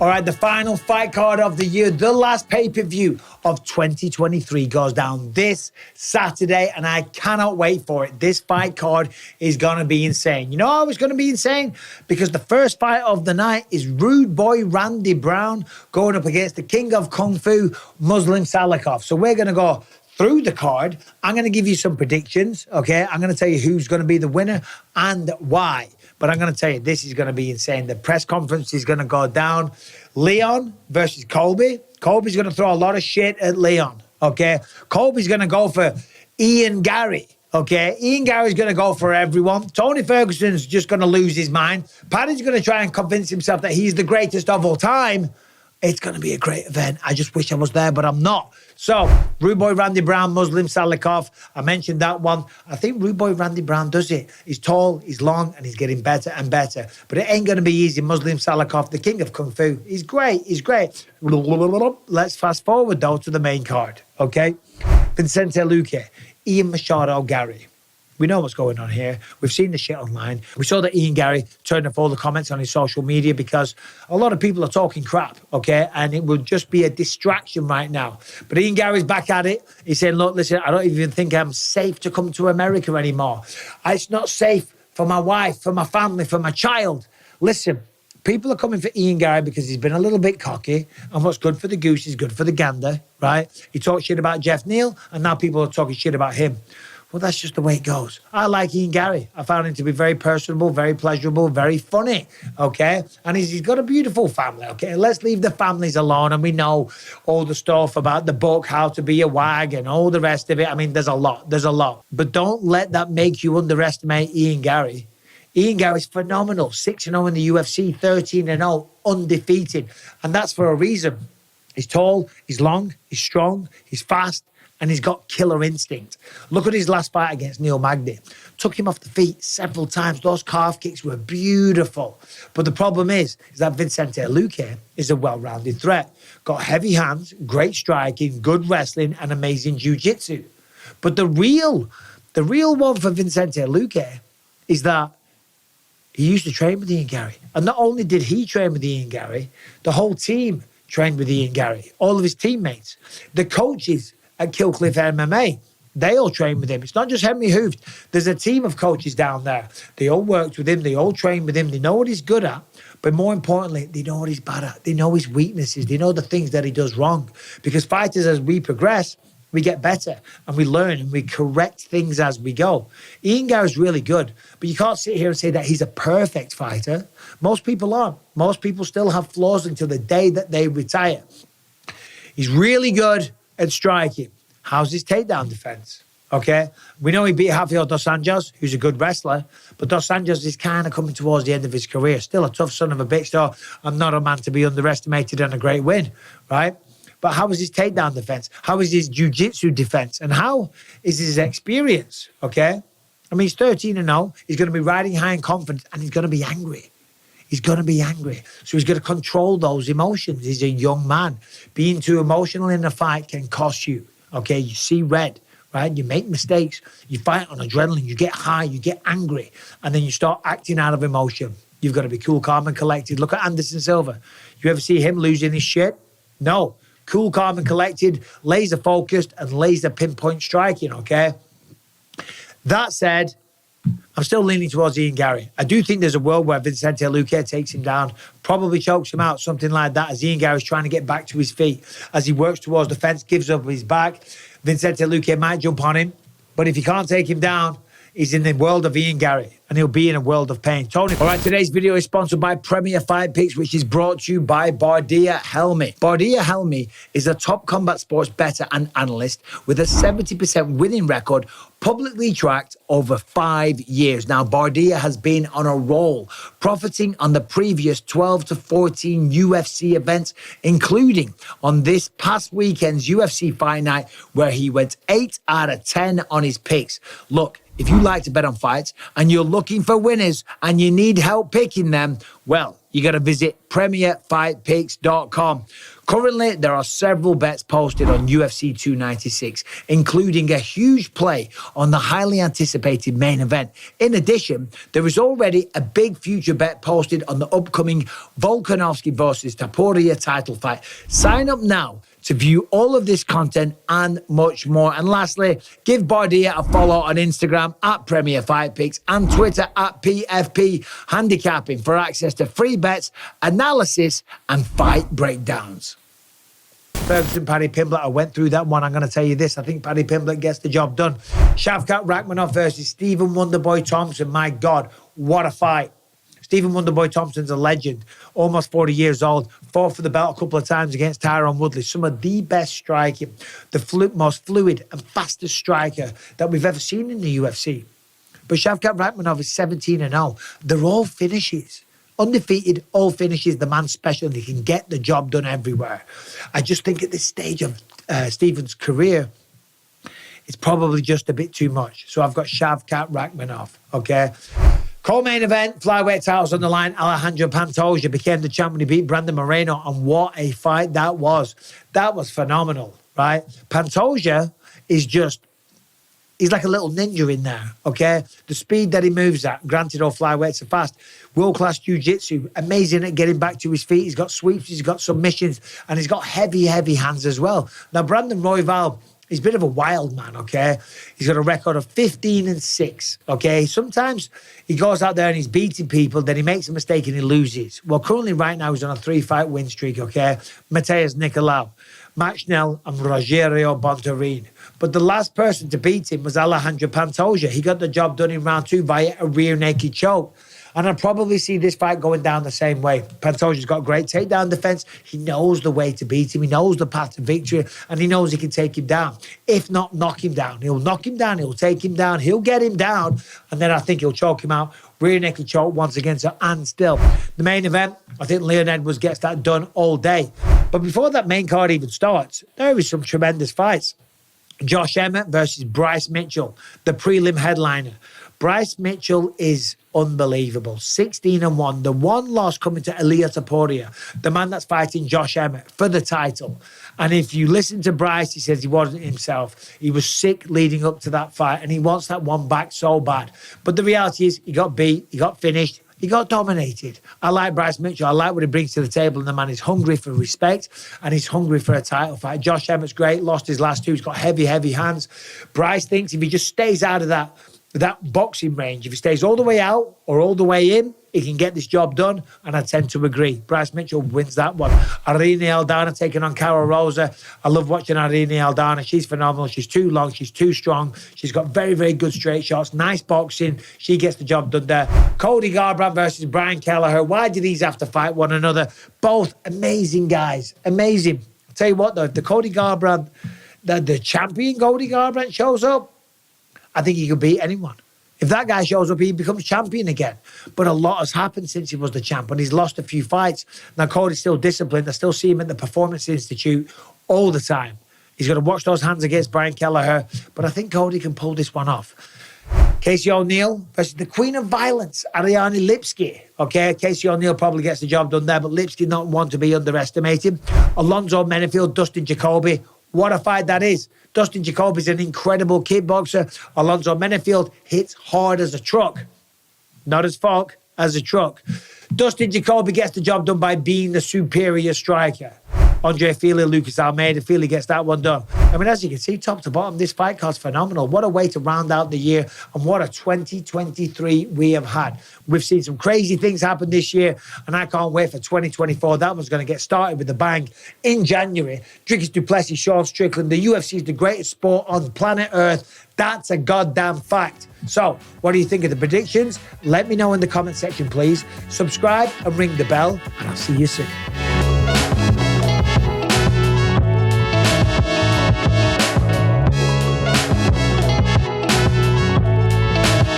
All right, the final fight card of the year, the last pay-per-view of 2023 goes down this Saturday, and I cannot wait for it. This fight card is going to be insane. You know how it's going to be insane? Because the first fight of the night is Rude Boy Randy Brown going up against the King of Kung Fu, Muslim Salikov. So we're going to go through the card. I'm going to give you some predictions, okay? I'm going to tell you who's going to be the winner and why. But I'm going to tell you, this is going to be insane. The press conference is going to go down. Leon versus Colby. Colby's going to throw a lot of shit at Leon, okay? Colby's going to go for Ian Garry, okay? Ian Garry's going to go for everyone. Tony Ferguson's just going to lose his mind. Paddy's going to try and convince himself that he's the greatest of all time. It's going to be a great event. I just wish I was there, but I'm not. So, Rude Boy Randy Brown, Muslim Salikov. I mentioned that one. I think Rude Boy Randy Brown does it. He's tall, he's long, and he's getting better and better. But it ain't going to be easy. Muslim Salikov, the king of Kung Fu. He's great. He's great. Let's fast forward, though, to the main card, okay? Vicente Luque, Ian Machado Garry. We know what's going on here. We've seen the shit online. We saw that Ian Garry turned off all the comments on his social media because a lot of people are talking crap, okay? And it would just be a distraction right now. But Ian Garry's back at it. He's saying, look, listen, I don't even think I'm safe to come to America anymore. It's not safe for my wife, for my family, for my child. Listen, people are coming for Ian Garry because he's been a little bit cocky, and what's good for the goose is good for the gander, right? He talked shit about Jeff Neal, and now people are talking shit about him. Well, that's just the way it goes. I like Ian Garry. I found him to be very personable, very pleasurable, very funny, okay? And he's got a beautiful family, okay? Let's leave the families alone. And we know all the stuff about the book, How to Be a Wag, and all the rest of it. I mean, there's a lot. But don't let that make you underestimate Ian Garry. Ian Garry's phenomenal. 6-0 in the UFC, 13-0, undefeated. And that's for a reason. He's tall, he's long, he's strong, he's fast, and he's got killer instinct. Look at his last fight against Neil Magny. Took him off the feet several times. Those calf kicks were beautiful. But the problem is that Vicente Luque is a well-rounded threat. Got heavy hands, great striking, good wrestling, and amazing jiu-jitsu. But the real one for Vicente Luque is that he used to train with Ian Garry. And not only did he train with Ian Garry, the whole team trained with Ian Garry. All of his teammates. The coaches at Killcliff MMA, they all train with him. It's not just Henry Hooft. There's a team of coaches down there. They all worked with him. They all trained with him. They know what he's good at. But more importantly, they know what he's bad at. They know his weaknesses. They know the things that he does wrong. Because fighters, as we progress, we get better and we learn and we correct things as we go. Ian Garry's really good, but you can't sit here and say that he's a perfect fighter. Most people aren't. Most people still have flaws until the day that they retire. He's really good at striking. How's his takedown defense? Okay, we know he beat Rafael Dos Anjos, who's a good wrestler, but Dos Anjos is kind of coming towards the end of his career. Still a tough son of a bitch, though. I'm not a man to be underestimated and a great win, right? But how is his takedown defense? How is his jiu-jitsu defense? And how is his experience, okay? I mean, he's 13-0. He's going to be riding high in confidence, and he's going to be angry. He's going to be angry. So he's going to control those emotions. He's a young man. Being too emotional in a fight can cost you, okay? You see red, right? You make mistakes. You fight on adrenaline. You get high. You get angry. And then you start acting out of emotion. You've got to be cool, calm, and collected. Look at Anderson Silva. You ever see him losing his shit? No. Cool, calm, and collected, laser focused, and laser pinpoint striking, okay? That said, I'm still leaning towards Ian Garry. I do think there's a world where Vicente Luque takes him down, probably chokes him out, something like that, as Ian Garry's trying to get back to his feet. As he works towards the fence, gives up his back, Vicente Luque might jump on him, but if he can't take him down, he's in the world of Ian Garry, and he'll be in a world of pain. Tony. All right, today's video is sponsored by Premier Fight Picks, which is brought to you by Bardia Helmy. Bardia Helmy is a top combat sports bettor and analyst with a 70% winning record, publicly tracked over 5 years. Now, Bardia has been on a roll, profiting on the previous 12 to 14 UFC events, including on this past weekend's UFC Fight Night, where he went 8 out of 10 on his picks. Look, if you like to bet on fights and you're looking for winners and you need help picking them, well, you got to visit premierfightpicks.com. Currently, there are several bets posted on UFC 296, including a huge play on the highly anticipated main event. In addition, there is already a big future bet posted on the upcoming Volkanovski versus Topuria title fight. Sign up now to view all of this content and much more. And lastly, give Bardia a follow on Instagram at Premier Fight Picks and Twitter at PFP Handicapping for access to free bets, analysis, and fight breakdowns. Ferguson, Paddy Pimblett, I went through that one. I'm going to tell you this. I think Paddy Pimblett gets the job done. Shavkat Rakhmonov versus Stephen Wonderboy Thompson. My God, what a fight. Stephen Wonderboy Thompson's a legend, almost 40 years old, fought for the belt a couple of times against Tyrone Woodley. Some of the best striking, the most fluid and fastest striker that we've ever seen in the UFC. But Shavkat Rakhmonov is 17-0. They're all finishes. Undefeated, all finishes. The man's special and he can get the job done everywhere. I just think at this stage of Stephen's career, it's probably just a bit too much. So I've got Shavkat Rakhmonov, okay? Co-main event, flyweight titles on the line. Alexandre Pantoja became the champ when he beat Brandon Moreno, and what a fight that was. That was phenomenal, right? Pantoja is just, he's like a little ninja in there, okay? The speed that he moves at, granted all flyweights are fast. World-class jiu-jitsu, amazing at getting back to his feet. He's got sweeps, he's got submissions, and he's got heavy, heavy hands as well. Now, Brandon Royval, he's a bit of a wild man, okay? He's got a record of 15-6, okay? Sometimes he goes out there and he's beating people, then he makes a mistake and he loses. Well, currently right now he's on a 3-fight win streak, okay? Mateus Nicolau, Max Schnell and Rogerio Bontorin. But the last person to beat him was Alexandre Pantoja. He got the job done in round 2 via a rear naked choke. And I'll probably see this fight going down the same way. Pantoja's got great takedown defense. He knows the way to beat him. He knows the path to victory. And he knows he can take him down. If not, knock him down. He'll knock him down. He'll take him down. He'll get him down. And then I think he'll choke him out. Rear naked choke once again. So, and still. The main event, I think Leon Edwards gets that done all day. But before that main card even starts, there is some tremendous fights. Josh Emmett versus Bryce Mitchell, the prelim headliner. Bryce Mitchell is unbelievable. 16-1. The one loss coming to Ilia Topuria, the man that's fighting Josh Emmett for the title. And if you listen to Bryce, he says he wasn't himself. He was sick leading up to that fight, and he wants that one back so bad. But the reality is he got beat, he got finished, he got dominated. I like Bryce Mitchell. I like what he brings to the table, and the man is hungry for respect, and he's hungry for a title fight. Josh Emmett's great, lost his last 2. He's got heavy, heavy hands. Bryce thinks if he just stays out of that boxing range, if he stays all the way out or all the way in, he can get this job done, and I tend to agree. Bryce Mitchell wins that one. Irene Aldana taking on Cara Rosa. I love watching Irene Aldana. She's phenomenal. She's too long. She's too strong. She's got very, very good straight shots. Nice boxing. She gets the job done there. Cody Garbrandt versus Brian Kelleher. Why do these have to fight one another? Both amazing guys. Amazing. I'll tell you what, though, if the Cody Garbrandt, the champion Cody Garbrandt shows up, I think he could beat anyone. If that guy shows up, he becomes champion again. But a lot has happened since he was the champ, and he's lost a few fights. Now, Cody's still disciplined. I still see him at the Performance Institute all the time. He's got to watch those hands against Brian Kelleher, but I think Cody can pull this one off. Casey O'Neill versus the Queen of Violence, Ariane Lipski. Okay, Casey O'Neill probably gets the job done there, but Lipski not one to be underestimated. Alonzo Menefield, Dustin Jacoby. What a fight that is. Dustin Jacoby's an incredible kickboxer. Alonzo Menefield hits hard as a truck. Not as fuck, as a truck. Dustin Jacoby gets the job done by being the superior striker. Andre Fili, Lucas Almeida. Fili gets that one done. I mean, as you can see, top to bottom, this fight card's phenomenal. What a way to round out the year, and what a 2023 we have had. We've seen some crazy things happen this year, and I can't wait for 2024. That one's going to get started with a bang in January. Dricus du Plessis, Sean Strickland. The UFC is the greatest sport on planet Earth. That's a goddamn fact. So, what do you think of the predictions? Let me know in the comment section, please. Subscribe and ring the bell, and I'll see you soon.